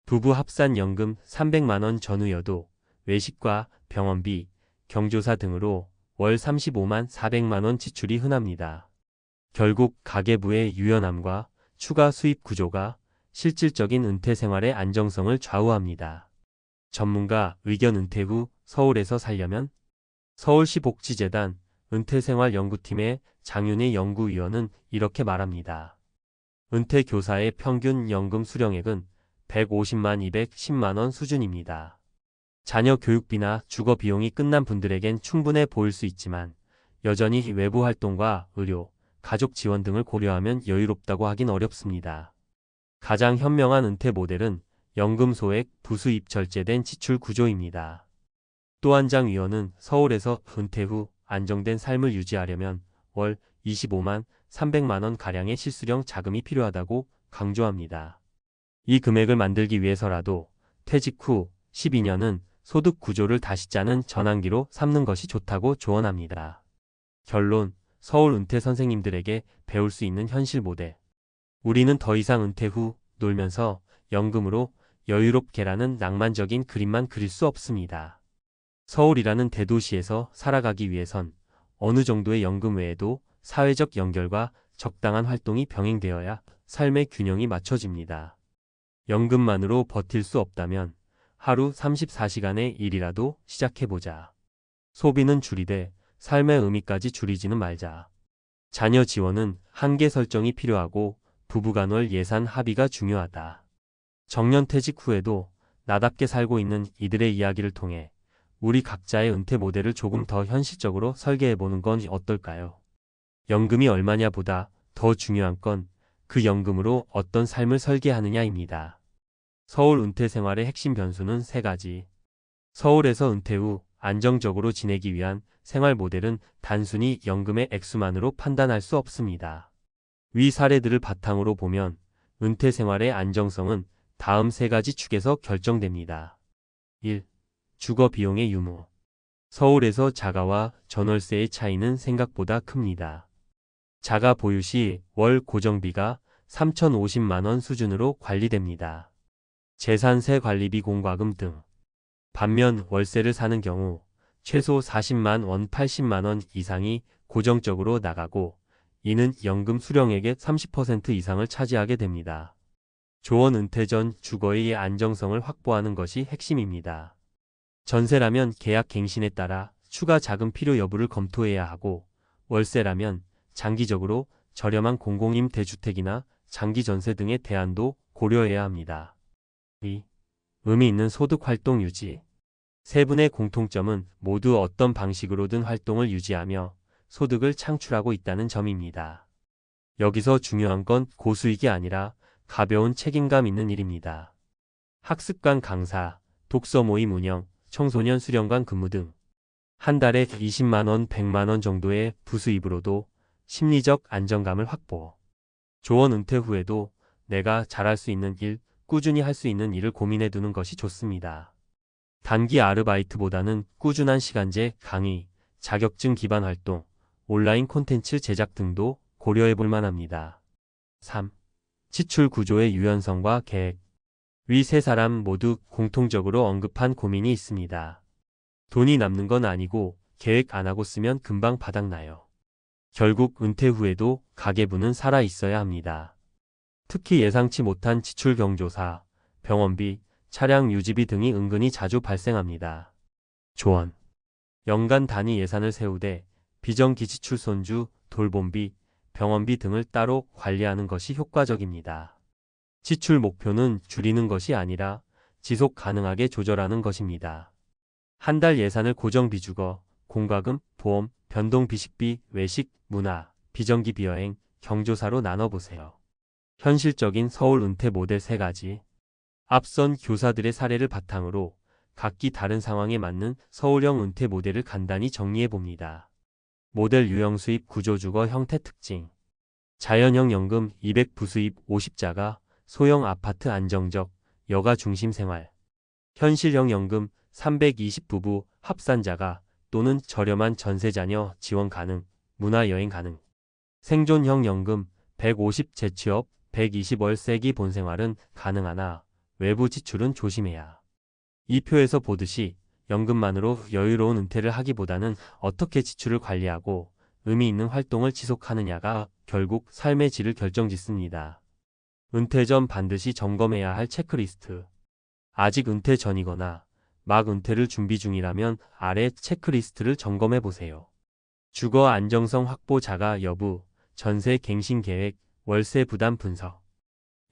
부부 합산 연금 300만 원 전후여도 외식과 병원비, 경조사 등으로 월 35만 400만 원 지출이 흔합니다. 결국 가계부의 유연함과 추가 수입 구조가 실질적인 은퇴 생활의 안정성을 좌우합니다. 전문가 의견. 은퇴 후 서울에서 살려면? 서울시 복지재단 은퇴생활연구팀의 장윤희 연구위원은 이렇게 말합니다. 은퇴 교사의 평균 연금 수령액은 150만 210만 원 수준입니다. 자녀 교육비나 주거 비용이 끝난 분들에겐 충분해 보일 수 있지만 여전히 외부 활동과 의료, 가족 지원 등을 고려하면 여유롭다고 하긴 어렵습니다. 가장 현명한 은퇴 모델은 연금 소액 부수입 절제된 지출 구조입니다. 또 한 장 위원은 서울에서 은퇴 후 안정된 삶을 유지하려면 월 25만 300만 원 가량의 실수령 자금이 필요하다고 강조합니다. 이 금액을 만들기 위해서라도 퇴직 후 12년은 소득 구조를 다시 짜는 전환기로 삼는 것이 좋다고 조언합니다. 결론, 서울 은퇴 선생님들에게 배울 수 있는 현실 모델. 우리는 더 이상 은퇴 후 놀면서 연금으로 여유롭게라는 낭만적인 그림만 그릴 수 없습니다. 서울이라는 대도시에서 살아가기 위해선 어느 정도의 연금 외에도 사회적 연결과 적당한 활동이 병행되어야 삶의 균형이 맞춰집니다. 연금만으로 버틸 수 없다면 하루 34시간의 일이라도 시작해보자. 소비는 줄이되 삶의 의미까지 줄이지는 말자. 자녀 지원은 한계 설정이 필요하고 부부간월 예산 합의가 중요하다. 정년퇴직 후에도 나답게 살고 있는 이들의 이야기를 통해 우리 각자의 은퇴 모델을 조금 더 현실적으로 설계해보는 건 어떨까요? 연금이 얼마냐 보다 더 중요한 건 그 연금으로 어떤 삶을 설계하느냐입니다. 서울 은퇴 생활의 핵심 변수는 세 가지. 서울에서 은퇴 후 안정적으로 지내기 위한 생활 모델은 단순히 연금의 액수만으로 판단할 수 없습니다. 위 사례들을 바탕으로 보면 은퇴 생활의 안정성은 다음 세 가지 축에서 결정됩니다. 1. 주거 비용의 유무. 서울에서 자가와 전월세의 차이는 생각보다 큽니다. 자가 보유 시 월 고정비가 3,050만 원 수준으로 관리됩니다. 재산세 관리비 공과금 등. 반면 월세를 사는 경우 최소 40만 원 80만 원 이상이 고정적으로 나가고 이는 연금 수령액의 30% 이상을 차지하게 됩니다. 조원 은퇴 전 주거의 안정성을 확보하는 것이 핵심입니다. 전세라면 계약 갱신에 따라 추가 자금 필요 여부를 검토해야 하고 월세라면 장기적으로 저렴한 공공임대주택이나 장기 전세 등의 대안도 고려해야 합니다. 2. 의미 있는 소득 활동 유지. 세 분의 공통점은 모두 어떤 방식으로든 활동을 유지하며 소득을 창출하고 있다는 점입니다. 여기서 중요한 건 고수익이 아니라 가벼운 책임감 있는 일입니다. 학습관 강사, 독서 모임 운영, 청소년 수련관 근무 등 한 달에 20만 원, 100만 원 정도의 부수입으로도 심리적 안정감을 확보. 조원 은퇴 후에도 내가 잘할 수 있는 일, 꾸준히 할 수 있는 일을 고민해 두는 것이 좋습니다. 단기 아르바이트보다는 꾸준한 시간제, 강의, 자격증 기반 활동, 온라인 콘텐츠 제작 등도 고려해 볼 만합니다. 3. 지출 구조의 유연성과 계획. 위 세 사람 모두 공통적으로 언급한 고민이 있습니다. 돈이 남는 건 아니고 계획 안 하고 쓰면 금방 바닥나요. 결국 은퇴 후에도 가계부는 살아 있어야 합니다. 특히 예상치 못한 지출 경조사, 병원비, 차량 유지비 등이 은근히 자주 발생합니다. 조언. 연간 단위 예산을 세우되 비정기 지출 손주, 돌봄비, 병원비 등을 따로 관리하는 것이 효과적입니다. 지출 목표는 줄이는 것이 아니라 지속 가능하게 조절하는 것입니다. 한 달 예산을 고정 비주거, 공과금, 보험, 변동 비식비, 외식, 문화, 비정기 비여행, 경조사로 나눠보세요. 현실적인 서울 은퇴 모델 3가지. 앞선 교사들의 사례를 바탕으로 각기 다른 상황에 맞는 서울형 은퇴 모델을 간단히 정리해봅니다. 모델 유형 수입 구조주거 형태 특징. 자연형 연금 200 부수입 50자가 소형 아파트 안정적 여가 중심 생활. 현실형 연금 320 부부 합산자가 또는 저렴한 전세자녀 지원 가능, 문화여행 가능. 생존형 연금 150 재취업 120 월세기 본생활은 가능하나 외부 지출은 조심해야. 이 표에서 보듯이 연금만으로 여유로운 은퇴를 하기보다는 어떻게 지출을 관리하고 의미 있는 활동을 지속하느냐가 결국 삶의 질을 결정짓습니다. 은퇴 전 반드시 점검해야 할 체크리스트. 아직 은퇴 전이거나 막 은퇴를 준비 중이라면 아래 체크리스트를 점검해 보세요. 주거 안정성 확보 자가 여부, 전세 갱신 계획, 월세 부담 분석.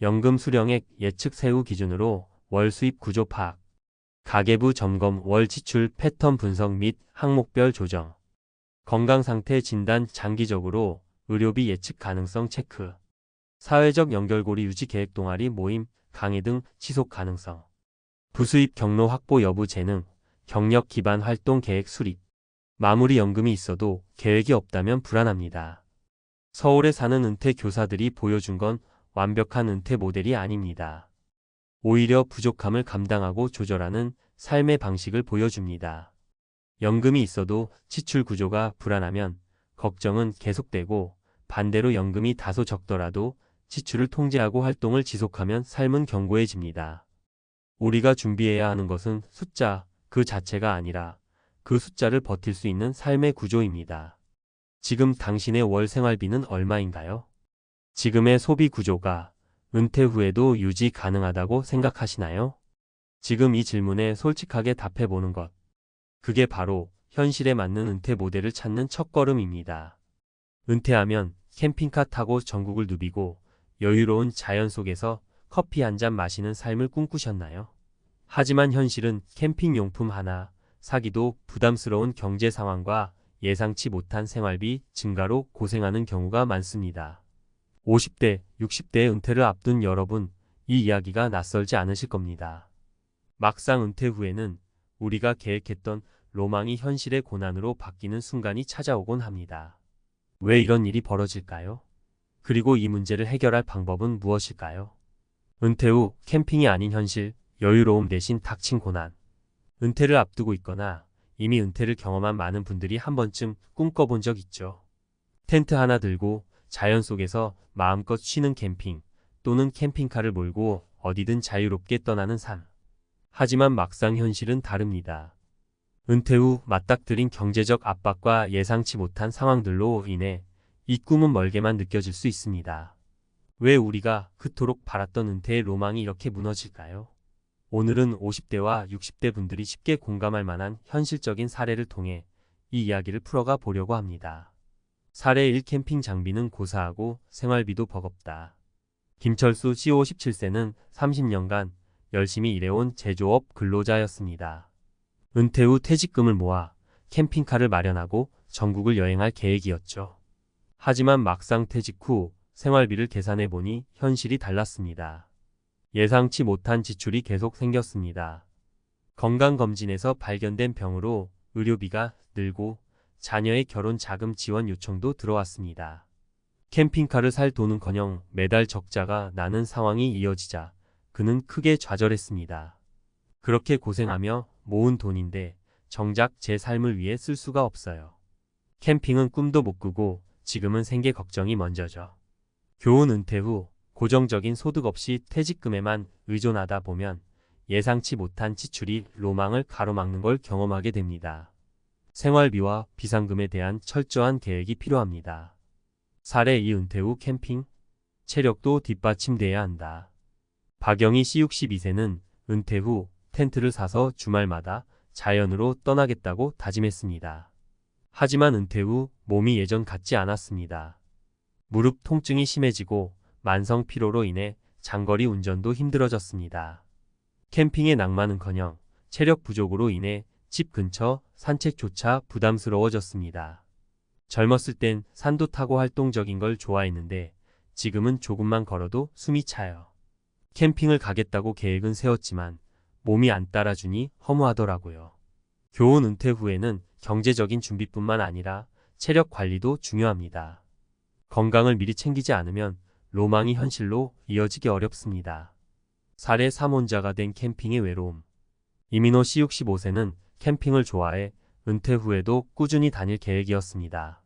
연금 수령액 예측 세후 기준으로 월 수입 구조 파악. 가계부 점검 월 지출 패턴 분석 및 항목별 조정. 건강 상태 진단 장기적으로 의료비 예측 가능성 체크. 사회적 연결고리 유지 계획 동아리 모임, 강의 등 지속 가능성. 부수입 경로 확보 여부 재능, 경력 기반 활동 계획 수립. 마무리 연금이 있어도 계획이 없다면 불안합니다. 서울에 사는 은퇴 교사들이 보여준 건 완벽한 은퇴 모델이 아닙니다. 오히려 부족함을 감당하고 조절하는 삶의 방식을 보여줍니다. 연금이 있어도 지출 구조가 불안하면 걱정은 계속되고 반대로 연금이 다소 적더라도 지출을 통제하고 활동을 지속하면 삶은 견고해집니다. 우리가 준비해야 하는 것은 숫자 그 자체가 아니라 그 숫자를 버틸 수 있는 삶의 구조입니다. 지금 당신의 월 생활비는 얼마인가요? 지금의 소비 구조가 은퇴 후에도 유지 가능하다고 생각하시나요? 지금 이 질문에 솔직하게 답해보는 것. 그게 바로 현실에 맞는 은퇴 모델을 찾는 첫걸음입니다. 은퇴하면 캠핑카 타고 전국을 누비고 여유로운 자연 속에서 커피 한 잔 마시는 삶을 꿈꾸셨나요? 하지만 현실은 캠핑용품 하나 사기도 부담스러운 경제 상황과 예상치 못한 생활비 증가로 고생하는 경우가 많습니다. 50대, 60대의 은퇴를 앞둔 여러분, 이 이야기가 낯설지 않으실 겁니다. 막상 은퇴 후에는 우리가 계획했던 로망이 현실의 고난으로 바뀌는 순간이 찾아오곤 합니다. 왜 이런 일이 벌어질까요? 그리고 이 문제를 해결할 방법은 무엇일까요? 은퇴 후 캠핑이 아닌 현실, 여유로움 대신 닥친 고난. 은퇴를 앞두고 있거나 이미 은퇴를 경험한 많은 분들이 한 번쯤 꿈꿔본 적 있죠. 텐트 하나 들고 자연 속에서 마음껏 쉬는 캠핑 또는 캠핑카를 몰고 어디든 자유롭게 떠나는 삶. 하지만 막상 현실은 다릅니다. 은퇴 후 맞닥뜨린 경제적 압박과 예상치 못한 상황들로 인해 이 꿈은 멀게만 느껴질 수 있습니다. 왜 우리가 그토록 바랐던 은퇴의 로망이 이렇게 무너질까요? 오늘은 50대와 60대 분들이 쉽게 공감할 만한 현실적인 사례를 통해 이 이야기를 풀어가 보려고 합니다. 사례 1 캠핑 장비는 고사하고 생활비도 버겁다. 김철수 씨 57세는 30년간 열심히 일해온 제조업 근로자였습니다. 은퇴 후 퇴직금을 모아 캠핑카를 마련하고 전국을 여행할 계획이었죠. 하지만 막상 퇴직 후 생활비를 계산해보니 현실이 달랐습니다. 예상치 못한 지출이 계속 생겼습니다. 건강검진에서 발견된 병으로 의료비가 늘고 자녀의 결혼 자금 지원 요청도 들어왔습니다. 캠핑카를 살 돈은커녕 매달 적자가 나는 상황이 이어지자 그는 크게 좌절했습니다. 그렇게 고생하며 모은 돈인데 정작 제 삶을 위해 쓸 수가 없어요. 캠핑은 꿈도 못 꾸고 지금은 생계 걱정이 먼저죠. 교훈 은퇴 후 고정적인 소득 없이 퇴직금에만 의존하다 보면 예상치 못한 지출이 로망을 가로막는 걸 경험하게 됩니다. 생활비와 비상금에 대한 철저한 계획이 필요합니다. 사례 2 은퇴 후 캠핑, 체력도 뒷받침돼야 한다. 박영희 씨 62세는 은퇴 후 텐트를 사서 주말마다 자연으로 떠나겠다고 다짐했습니다. 하지만 은퇴 후 몸이 예전 같지 않았습니다. 무릎 통증이 심해지고 만성 피로로 인해 장거리 운전도 힘들어졌습니다. 캠핑의 낭만은커녕 체력 부족으로 인해 집 근처 산책조차 부담스러워졌습니다. 젊었을 땐 산도 타고 활동적인 걸 좋아했는데 지금은 조금만 걸어도 숨이 차요. 캠핑을 가겠다고 계획은 세웠지만 몸이 안 따라주니 허무하더라고요. 교훈 은퇴 후에는 경제적인 준비뿐만 아니라 체력 관리도 중요합니다. 건강을 미리 챙기지 않으면 로망이 현실로 이어지기 어렵습니다. 사례 3혼자가 된 캠핑의 외로움. 이민호 씨 65세는 캠핑을 좋아해 은퇴 후에도 꾸준히 다닐 계획이었습니다.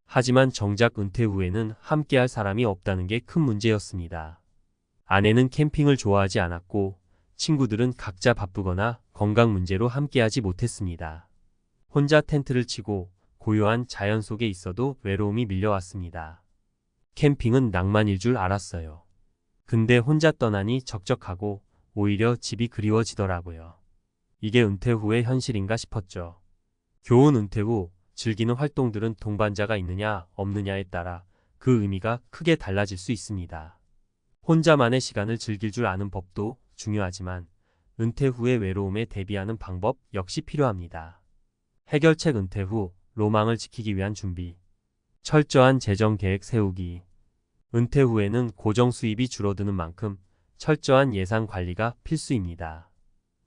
하지만 정작 은퇴 후에는 함께할 사람이 없다는 게 큰 문제였습니다. 아내는 캠핑을 좋아하지 않았고 친구들은 각자 바쁘거나 건강 문제로 함께하지 못했습니다. 혼자 텐트를 치고 고요한 자연 속에 있어도 외로움이 밀려왔습니다. 캠핑은 낭만일 줄 알았어요. 근데 혼자 떠나니 적적하고 오히려 집이 그리워지더라고요. 이게 은퇴 후의 현실인가 싶었죠. 교훈 은퇴 후 즐기는 활동들은 동반자가 있느냐 없느냐에 따라 그 의미가 크게 달라질 수 있습니다. 혼자만의 시간을 즐길 줄 아는 법도 중요하지만 은퇴 후의 외로움에 대비하는 방법 역시 필요합니다. 해결책 은퇴 후 로망을 지키기 위한 준비. 철저한 재정 계획 세우기. 은퇴 후에는 고정 수입이 줄어드는 만큼 철저한 예산 관리가 필수입니다.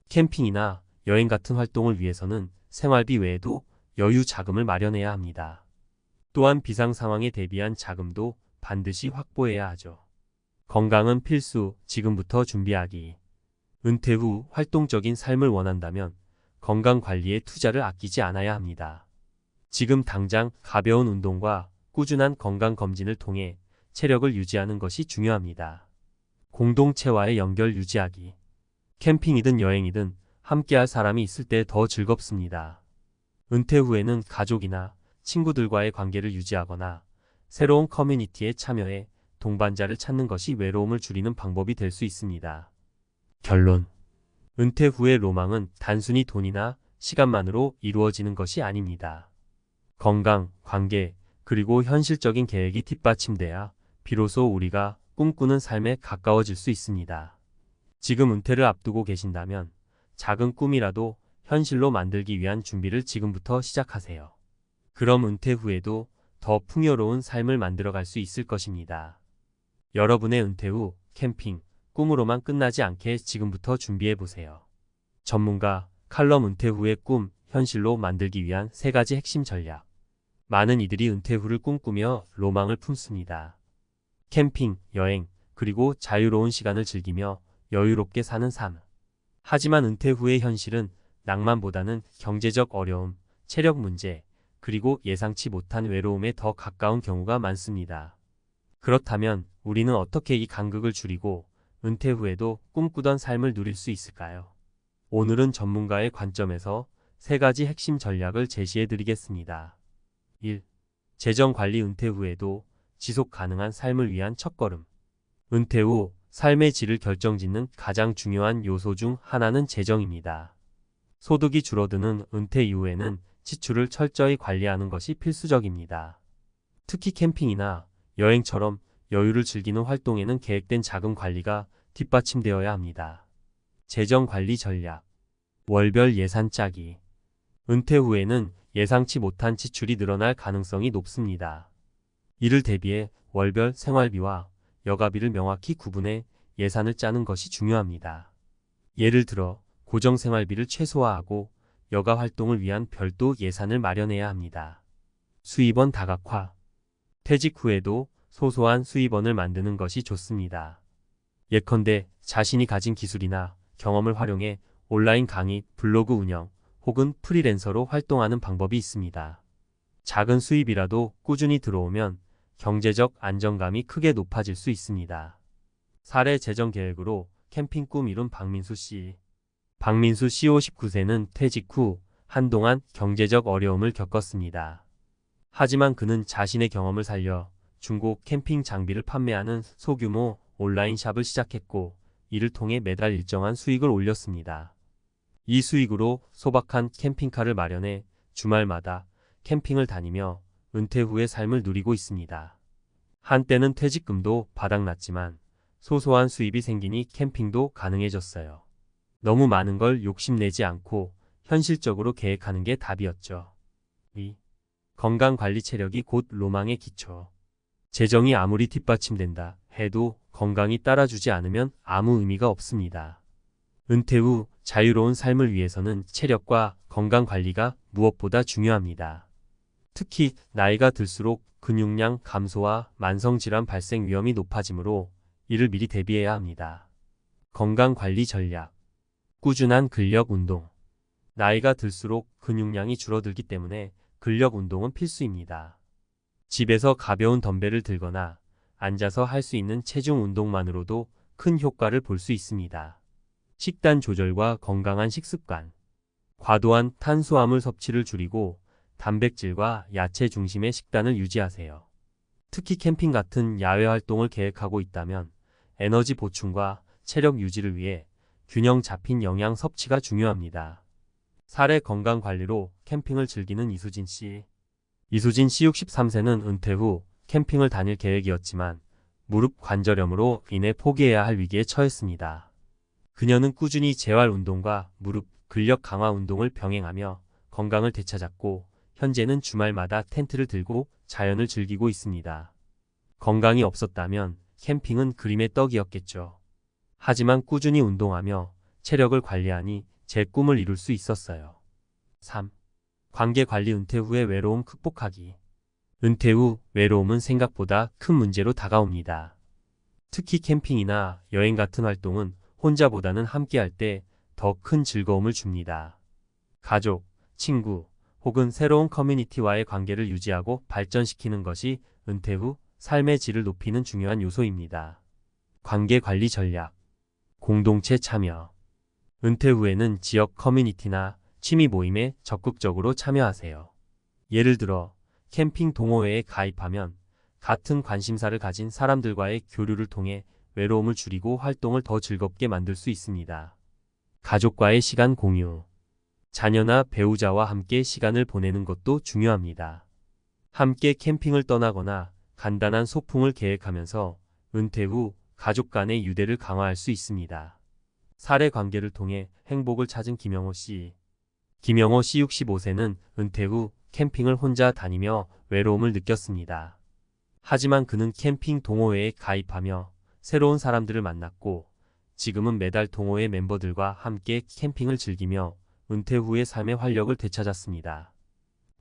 캠핑이나 여행 같은 활동을 위해서는 생활비 외에도 여유 자금을 마련해야 합니다. 또한 비상 상황에 대비한 자금도 반드시 확보해야 하죠. 건강은 필수, 지금부터 준비하기. 은퇴 후 활동적인 삶을 원한다면 건강 관리에 투자를 아끼지 않아야 합니다. 지금 당장 가벼운 운동과 꾸준한 건강 검진을 통해 체력을 유지하는 것이 중요합니다. 공동체와의 연결 유지하기. 캠핑이든 여행이든 함께할 사람이 있을 때 더 즐겁습니다. 은퇴 후에는 가족이나 친구들과의 관계를 유지하거나 새로운 커뮤니티에 참여해 동반자를 찾는 것이 외로움을 줄이는 방법이 될 수 있습니다. 결론. 은퇴 후의 로망은 단순히 돈이나 시간만으로 이루어지는 것이 아닙니다. 건강, 관계, 그리고 현실적인 계획이 뒷받침돼야 비로소 우리가 꿈꾸는 삶에 가까워질 수 있습니다. 지금 은퇴를 앞두고 계신다면 작은 꿈이라도 현실로 만들기 위한 준비를 지금부터 시작하세요. 그럼 은퇴 후에도 더 풍요로운 삶을 만들어갈 수 있을 것입니다. 여러분의 은퇴 후 캠핑, 꿈으로만 끝나지 않게 지금부터 준비해보세요. 전문가, 칼럼 은퇴 후의 꿈, 현실로 만들기 위한 3가지 핵심 전략. 많은 이들이 은퇴 후를 꿈꾸며 로망을 품습니다. 캠핑, 여행, 그리고 자유로운 시간을 즐기며 여유롭게 사는 삶. 하지만 은퇴 후의 현실은 낭만보다는 경제적 어려움, 체력 문제, 그리고 예상치 못한 외로움에 더 가까운 경우가 많습니다. 그렇다면 우리는 어떻게 이 간극을 줄이고 은퇴 후에도 꿈꾸던 삶을 누릴 수 있을까요? 오늘은 전문가의 관점에서 3가지 핵심 전략을 제시해 드리겠습니다. 1. 재정 관리. 은퇴 후에도 지속 가능한 삶을 위한 첫걸음. 은퇴 후 삶의 질을 결정짓는 가장 중요한 요소 중 하나는 재정입니다. 소득이 줄어드는 은퇴 이후에는 지출을 철저히 관리하는 것이 필수적입니다. 특히 캠핑이나 여행처럼 여유를 즐기는 활동에는 계획된 자금 관리가 뒷받침되어야 합니다. 재정 관리 전략. 월별 예산 짜기. 은퇴 후에는 예상치 못한 지출이 늘어날 가능성이 높습니다. 이를 대비해 월별 생활비와 여가비를 명확히 구분해 예산을 짜는 것이 중요합니다. 예를 들어 고정 생활비를 최소화하고 여가 활동을 위한 별도 예산을 마련해야 합니다. 수입원 다각화. 퇴직 후에도 소소한 수입원을 만드는 것이 좋습니다. 예컨대 자신이 가진 기술이나 경험을 활용해 온라인 강의, 블로그 운영, 혹은 프리랜서로 활동하는 방법이 있습니다. 작은 수입이라도 꾸준히 들어오면 경제적 안정감이 크게 높아질 수 있습니다. 사례 재정 계획으로 캠핑 꿈 이룬 박민수 씨. 박민수 씨 59세는 퇴직 후 한동안 경제적 어려움을 겪었습니다. 하지만 그는 자신의 경험을 살려 중고 캠핑 장비를 판매하는 소규모 온라인 샵을 시작했고 이를 통해 매달 일정한 수익을 올렸습니다. 이 수익으로 소박한 캠핑카를 마련해 주말마다 캠핑을 다니며 은퇴 후의 삶을 누리고 있습니다. 한때는 퇴직금도 바닥났지만 소소한 수입이 생기니 캠핑도 가능해졌어요. 너무 많은 걸 욕심내지 않고 현실적으로 계획하는 게 답이었죠. 2. 건강관리 체력이 곧 로망의 기초. 재정이 아무리 뒷받침된다 해도 건강이 따라주지 않으면 아무 의미가 없습니다. 은퇴 후 자유로운 삶을 위해서는 체력과 건강관리가 무엇보다 중요합니다. 특히 나이가 들수록 근육량 감소와 만성질환 발생 위험이 높아지므로 이를 미리 대비해야 합니다. 건강관리 전략. 꾸준한 근력 운동. 나이가 들수록 근육량이 줄어들기 때문에 근력 운동은 필수입니다. 집에서 가벼운 덤벨을 들거나 앉아서 할 수 있는 체중 운동만으로도 큰 효과를 볼 수 있습니다. 식단 조절과 건강한 식습관. 과도한 탄수화물 섭취를 줄이고 단백질과 야채 중심의 식단을 유지하세요. 특히 캠핑 같은 야외 활동을 계획하고 있다면 에너지 보충과 체력 유지를 위해 균형 잡힌 영양 섭취가 중요합니다. 살의 건강 관리로 캠핑을 즐기는 이수진 씨. 이수진 씨 63세는 은퇴 후 캠핑을 다닐 계획이었지만 무릎 관절염으로 인해 포기해야 할 위기에 처했습니다. 그녀는 꾸준히 재활 운동과 무릎 근력 강화 운동을 병행하며 건강을 되찾았고 현재는 주말마다 텐트를 들고 자연을 즐기고 있습니다. 건강이 없었다면 캠핑은 그림의 떡이었겠죠. 하지만 꾸준히 운동하며 체력을 관리하니 제 꿈을 이룰 수 있었어요. 3. 관계관리. 은퇴 후의 외로움 극복하기. 은퇴 후 외로움은 생각보다 큰 문제로 다가옵니다. 특히 캠핑이나 여행 같은 활동은 혼자보다는 함께할 때 더 큰 즐거움을 줍니다. 가족, 친구, 혹은 새로운 커뮤니티와의 관계를 유지하고 발전시키는 것이 은퇴 후 삶의 질을 높이는 중요한 요소입니다. 관계관리 전략. 공동체 참여. 은퇴 후에는 지역 커뮤니티나 취미 모임에 적극적으로 참여하세요. 예를 들어 캠핑 동호회에 가입하면 같은 관심사를 가진 사람들과의 교류를 통해 외로움을 줄이고 활동을 더 즐겁게 만들 수 있습니다. 가족과의 시간 공유. 자녀나 배우자와 함께 시간을 보내는 것도 중요합니다. 함께 캠핑을 떠나거나 간단한 소풍을 계획하면서 은퇴 후 가족 간의 유대를 강화할 수 있습니다. 사례 관계를 통해 행복을 찾은 김영호 씨. 김영호 씨 65세는 은퇴 후 캠핑을 혼자 다니며 외로움을 느꼈습니다. 하지만 그는 캠핑 동호회에 가입하며 새로운 사람들을 만났고 지금은 매달 동호회 멤버들과 함께 캠핑을 즐기며 은퇴 후의 삶의 활력을 되찾았습니다.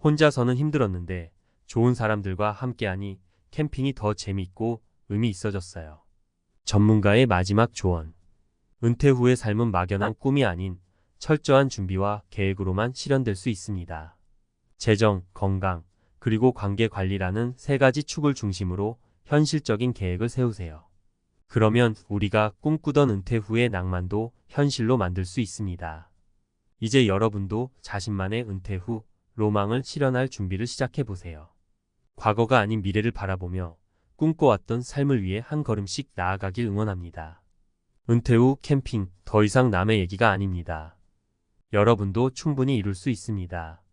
혼자서는 힘들었는데 좋은 사람들과 함께하니 캠핑이 더 재미있고 의미 있어졌어요. 전문가의 마지막 조언. 은퇴 후의 삶은 막연한 꿈이 아닌 철저한 준비와 계획으로만 실현될 수 있습니다. 재정, 건강, 그리고 관계 관리라는 세 가지 축을 중심으로 현실적인 계획을 세우세요. 그러면 우리가 꿈꾸던 은퇴 후의 낭만도 현실로 만들 수 있습니다. 이제 여러분도 자신만의 은퇴 후 로망을 실현할 준비를 시작해보세요. 과거가 아닌 미래를 바라보며 꿈꿔왔던 삶을 위해 한 걸음씩 나아가길 응원합니다. 은퇴 후 캠핑, 더 이상 남의 얘기가 아닙니다. 여러분도 충분히 이룰 수 있습니다.